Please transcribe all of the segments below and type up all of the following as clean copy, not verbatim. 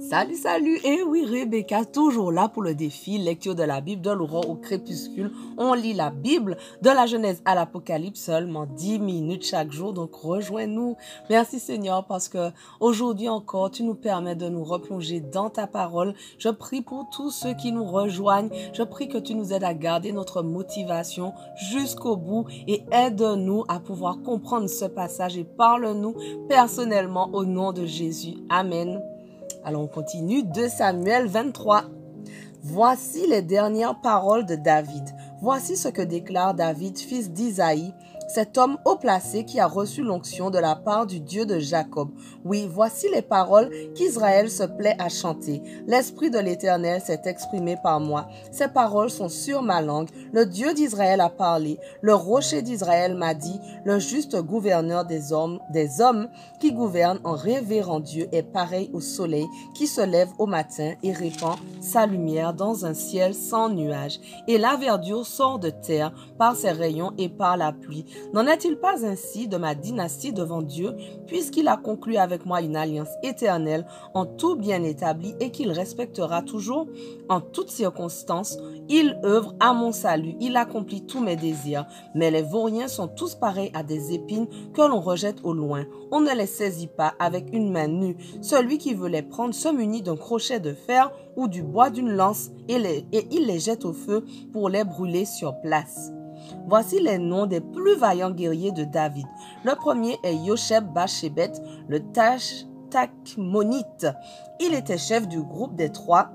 Salut, salut! Et oui, Rebecca, toujours là pour le défi. Lecture de la Bible de l'aurore au crépuscule. On lit la Bible de la Genèse à l'Apocalypse seulement 10 minutes chaque jour. Donc, rejoins-nous. Merci Seigneur parce que aujourd'hui encore, tu nous permets de nous replonger dans ta parole. Je prie pour tous ceux qui nous rejoignent. Je prie que tu nous aides à garder notre motivation jusqu'au bout et aide-nous à pouvoir comprendre ce passage et parle-nous personnellement au nom de Jésus. Amen. Alors on continue, 2 Samuel 23. Voici les dernières paroles de David. Voici ce que déclare David, fils d'Isaïe, cet homme haut placé qui a reçu l'onction de la part du Dieu de Jacob. Oui, voici les paroles qu'Israël se plaît à chanter. L'Esprit de l'Éternel s'est exprimé par moi. Ces paroles sont sur ma langue. Le Dieu d'Israël a parlé. Le rocher d'Israël m'a dit, le juste gouverneur des hommes qui gouvernent en révérend Dieu est pareil au soleil qui se lève au matin et répand sa lumière dans un ciel sans nuages. Et la verdure sort de terre par ses rayons et par la pluie. N'en est-il pas ainsi de ma dynastie devant Dieu, puisqu'il a conclu avec moi une alliance éternelle en tout bien établi et qu'il respectera toujours en toutes circonstances? Il œuvre à mon salut, il accomplit tous mes désirs. Mais les vauriens sont tous pareils à des épines que l'on rejette au loin. On ne les saisit pas avec une main nue. Celui qui veut les prendre se munit d'un crochet de fer ou du bois d'une lance et il les jette au feu pour les brûler sur place. Voici les noms des plus vaillants guerriers de David. Le premier est Yosheb-Bashébet, le Tachmonite. Il était chef du groupe des 3.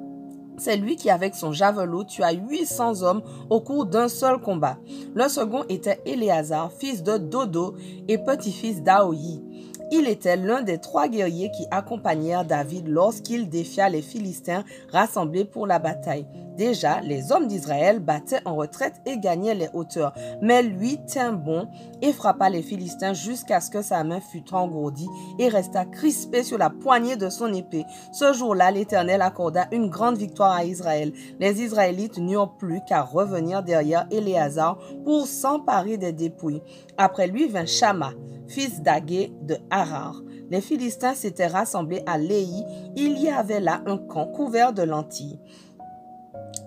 C'est lui qui, avec son javelot, tua 800 hommes au cours d'un seul combat. Le second était Éléazar, fils de Dodo et petit-fils d'Aoyi. Il était l'un des 3 guerriers qui accompagnèrent David lorsqu'il défia les Philistins rassemblés pour la bataille. Déjà, les hommes d'Israël battaient en retraite et gagnaient les hauteurs. Mais lui tint bon et frappa les Philistins jusqu'à ce que sa main fût engourdie et resta crispée sur la poignée de son épée. Ce jour-là, l'Éternel accorda une grande victoire à Israël. Les Israélites n'eurent plus qu'à revenir derrière Éléazar pour s'emparer des dépouilles. Après lui vint Shama, fils d'Agé de Harar. Les Philistins s'étaient rassemblés à Léhi. Il y avait là un camp couvert de lentilles.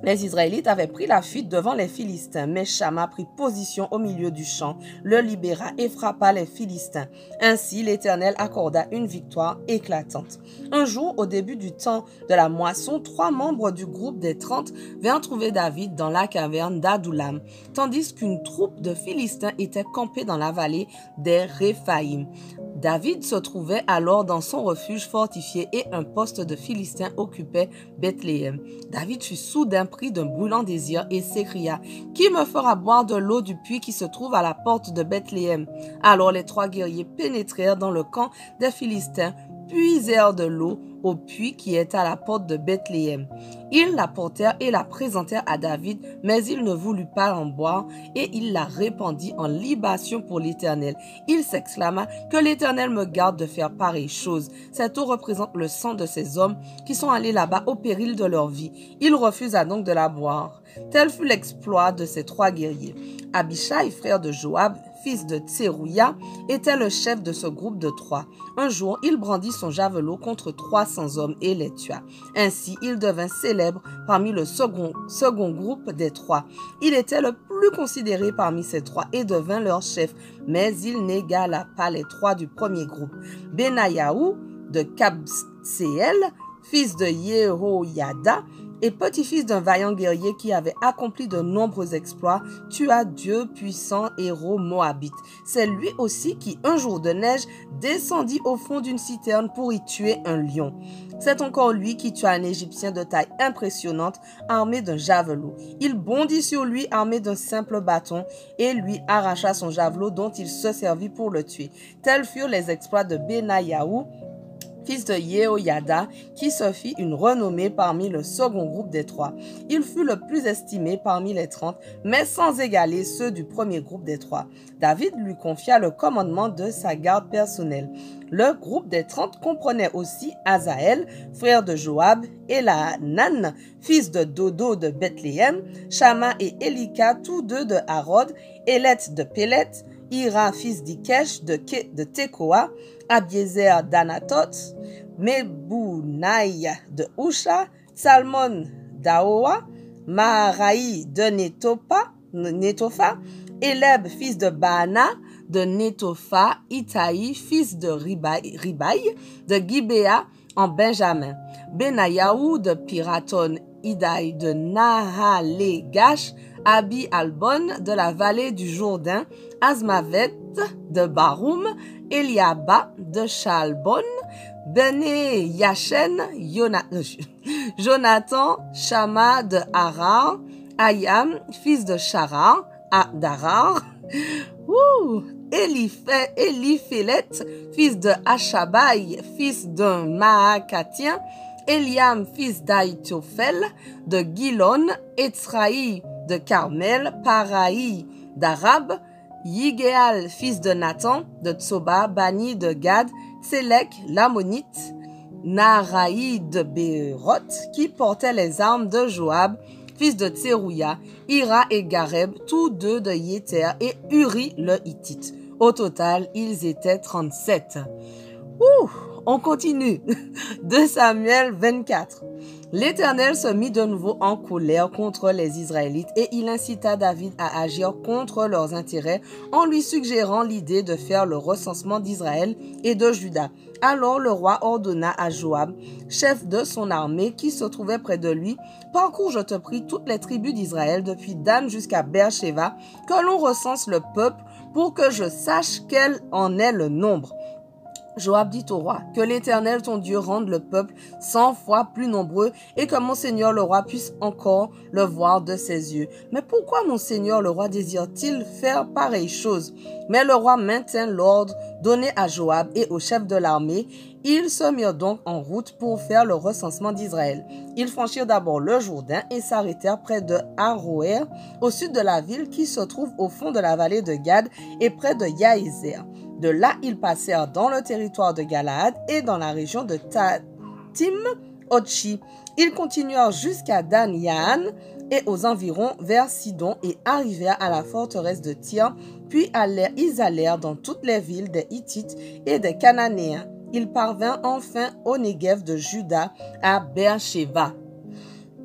Les Israélites avaient pris la fuite devant les Philistins, mais Shama prit position au milieu du champ, le libéra et frappa les Philistins. Ainsi, l'Éternel accorda une victoire éclatante. Un jour, au début du temps de la moisson, 3 membres du groupe des 30 vinrent trouver David dans la caverne d'Adoulam, tandis qu'une troupe de Philistins était campée dans la vallée des Réphaïm. David se trouvait alors dans son refuge fortifié et un poste de Philistins occupait Bethléem. David fut soudain pris d'un brûlant désir et s'écria « Qui me fera boire de l'eau du puits qui se trouve à la porte de Bethléem ?» Alors les 3 guerriers pénétrèrent dans le camp des Philistins, puisèrent de l'eau au puits qui est à la porte de Bethléem. Ils la portèrent et la présentèrent à David, mais il ne voulut pas en boire et il la répandit en libation pour l'Éternel. Il s'exclama « Que l'Éternel me garde de faire pareille chose. Cette eau représente le sang de ces hommes qui sont allés là-bas au péril de leur vie. » Il refusa donc de la boire. Tel fut l'exploit de ces 3 guerriers. Abishai, frère de Joab, fils de Tserouia, était le chef de ce groupe de 3. Un jour, il brandit son javelot contre 300 hommes et les tua. Ainsi, il devint célèbre parmi le second groupe des 3. Il était le plus considéré parmi ces 3 et devint leur chef, mais il n'égala pas les 3 du premier groupe. Benayahu de Kabseel, fils de Yehoyada, et petit-fils d'un vaillant guerrier qui avait accompli de nombreux exploits, tua Dieu puissant héros moabite. C'est lui aussi qui, un jour de neige, descendit au fond d'une citerne pour y tuer un lion. C'est encore lui qui tua un Égyptien de taille impressionnante, armé d'un javelot. Il bondit sur lui armé d'un simple bâton et lui arracha son javelot dont il se servit pour le tuer. Tels furent les exploits de Benayahu, fils de Yehoyada, qui se fit une renommée parmi le second groupe des 3. Il fut le plus estimé parmi les 30, mais sans égaler ceux du premier groupe des 3. David lui confia le commandement de sa garde personnelle. Le groupe des 30 comprenait aussi Azaël, frère de Joab, Elanan, fils de Dodo de Bethléem, Shama et Elika, tous 2 de Harod, Élet de Pélet, Ira, fils d'Ikesh de Tekoa, Abiezer d'Anatot, Mebounaï de Usha, Salmon d'Aoa, Maharaï de Netofa, Eleb, fils de Baana, de Netofa, Itaï, fils de Ribaï, de Gibéa, en Benjamin, Benayahu de Piraton, Idaï de Nahalegash, Abi Albon de la vallée du Jourdain, Azmavet de Baroum, Eliaba de Chalbon, Bene Yachen, Jonathan, Shama de Harar, Ayam, fils de Sharar, d'Arar, Eliphélet, fils de Ashabaï, fils d'un Maacatien, Eliam, fils d'Aïtophel, de Gilon, Etzraï de Carmel, Paraï d'Arab, Yigéal, fils de Nathan, de Tsoba, Bani de Gad, Tselek, l'Ammonite, Naraï de Béroth, qui portait les armes de Joab, fils de Tserouia, Ira et Gareb, tous deux de Yéter, et Uri le Hittite. Au total, ils étaient 37. On continue. 2 Samuel 24. L'Éternel se mit de nouveau en colère contre les Israélites et il incita David à agir contre leurs intérêts en lui suggérant l'idée de faire le recensement d'Israël et de Juda. Alors le roi ordonna à Joab, chef de son armée qui se trouvait près de lui, « Parcours, je te prie, toutes les tribus d'Israël, depuis Dan jusqu'à Beersheba, que l'on recense le peuple pour que je sache quel en est le nombre. » Joab dit au roi, « Que l'Éternel ton Dieu rende le peuple 100 fois plus nombreux et que mon seigneur le roi puisse encore le voir de ses yeux. Mais pourquoi mon seigneur le roi désire-t-il faire pareille chose? » Mais le roi maintint l'ordre donné à Joab et au chef de l'armée. Ils se mirent donc en route pour faire le recensement d'Israël. Ils franchirent d'abord le Jourdain et s'arrêtèrent près de Aroer, au sud de la ville qui se trouve au fond de la vallée de Gad et près de Yaézer. De là, ils passèrent dans le territoire de Galaad et dans la région de Tatim-Otchi. Ils continuèrent jusqu'à Dan-Yahan et aux environs vers Sidon et arrivèrent à la forteresse de Tyr, puis ils allèrent dans toutes les villes des Hittites et des Cananéens. Ils parvinrent enfin au Négev de Juda à Beersheba.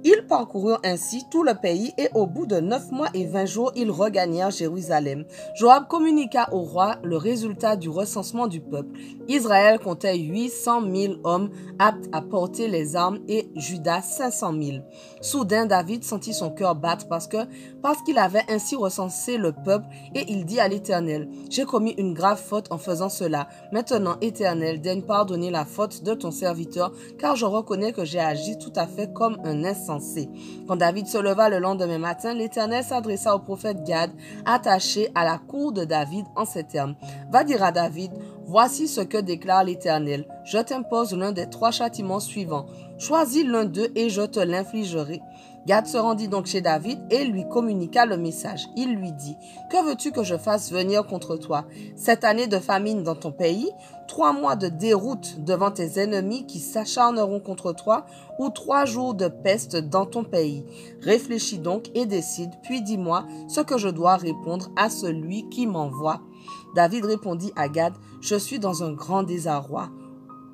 Ils parcoururent ainsi tout le pays et au bout de 9 mois et 20 jours, ils regagnèrent Jérusalem. Joab communiqua au roi le résultat du recensement du peuple. Israël comptait 800 000 hommes aptes à porter les armes et Juda 500 000. Soudain, David sentit son cœur battre parce qu'il avait ainsi recensé le peuple et il dit à l'Éternel, « J'ai commis une grave faute en faisant cela. Maintenant, Éternel, daigne pardonner la faute de ton serviteur, car je reconnais que j'ai agi tout à fait comme un insensé. » Quand David se leva le lendemain matin, l'Éternel s'adressa au prophète Gad, attaché à la cour de David en ces termes. « Va dire à David, voici ce que déclare l'Éternel. Je t'impose l'un des 3 châtiments suivants. Choisis l'un d'eux et je te l'infligerai. » Gad se rendit donc chez David et lui communiqua le message. Il lui dit, « Que veux-tu que je fasse venir contre toi? 7 années de famine dans ton pays, 3 mois de déroute devant tes ennemis qui s'acharneront contre toi, ou 3 jours de peste dans ton pays? Réfléchis donc et décide, puis dis-moi ce que je dois répondre à celui qui m'envoie. » David répondit à Gad, « Je suis dans un grand désarroi.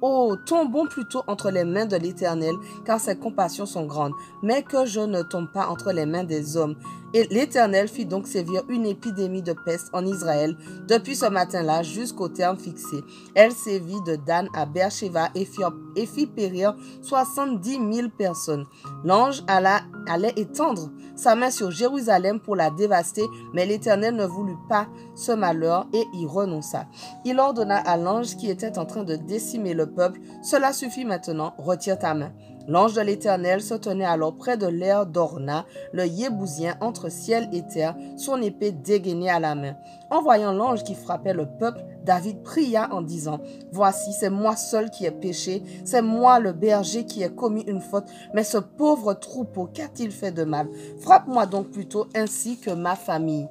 Oh, tombons plutôt entre les mains de l'Éternel, car ses compassions sont grandes, mais que je ne tombe pas entre les mains des hommes. » Et l'Éternel fit donc sévir une épidémie de peste en Israël, depuis ce matin-là jusqu'au terme fixé. Elle sévit de Dan à Beersheba et fit périr 70 000 personnes. L'ange allait étendre sa main sur Jérusalem pour la dévaster, mais l'Éternel ne voulut pas ce malheur et y renonça. Il ordonna à l'ange qui était en train de décimer le peuple, « Cela suffit maintenant, retire ta main. » L'ange de l'Éternel se tenait alors près de l'aire d'Orna, le Yébousien entre ciel et terre, son épée dégainée à la main. En voyant l'ange qui frappait le peuple, David pria en disant, « Voici, c'est moi seul qui ai péché, c'est moi le berger qui ai commis une faute, mais ce pauvre troupeau, qu'a-t-il fait de mal? Frappe-moi donc plutôt ainsi que ma famille. »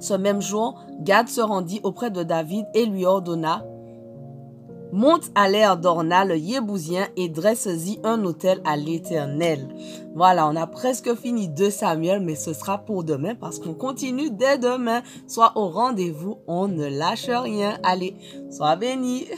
Ce même jour, Gad se rendit auprès de David et lui ordonna, Monte à l'air d'Orna le Yébousien et dresse-y un autel à l'Éternel. Voilà, on a presque fini 2 Samuel, mais ce sera pour demain parce qu'on continue dès demain. Sois au rendez-vous, on ne lâche rien. Allez, sois béni.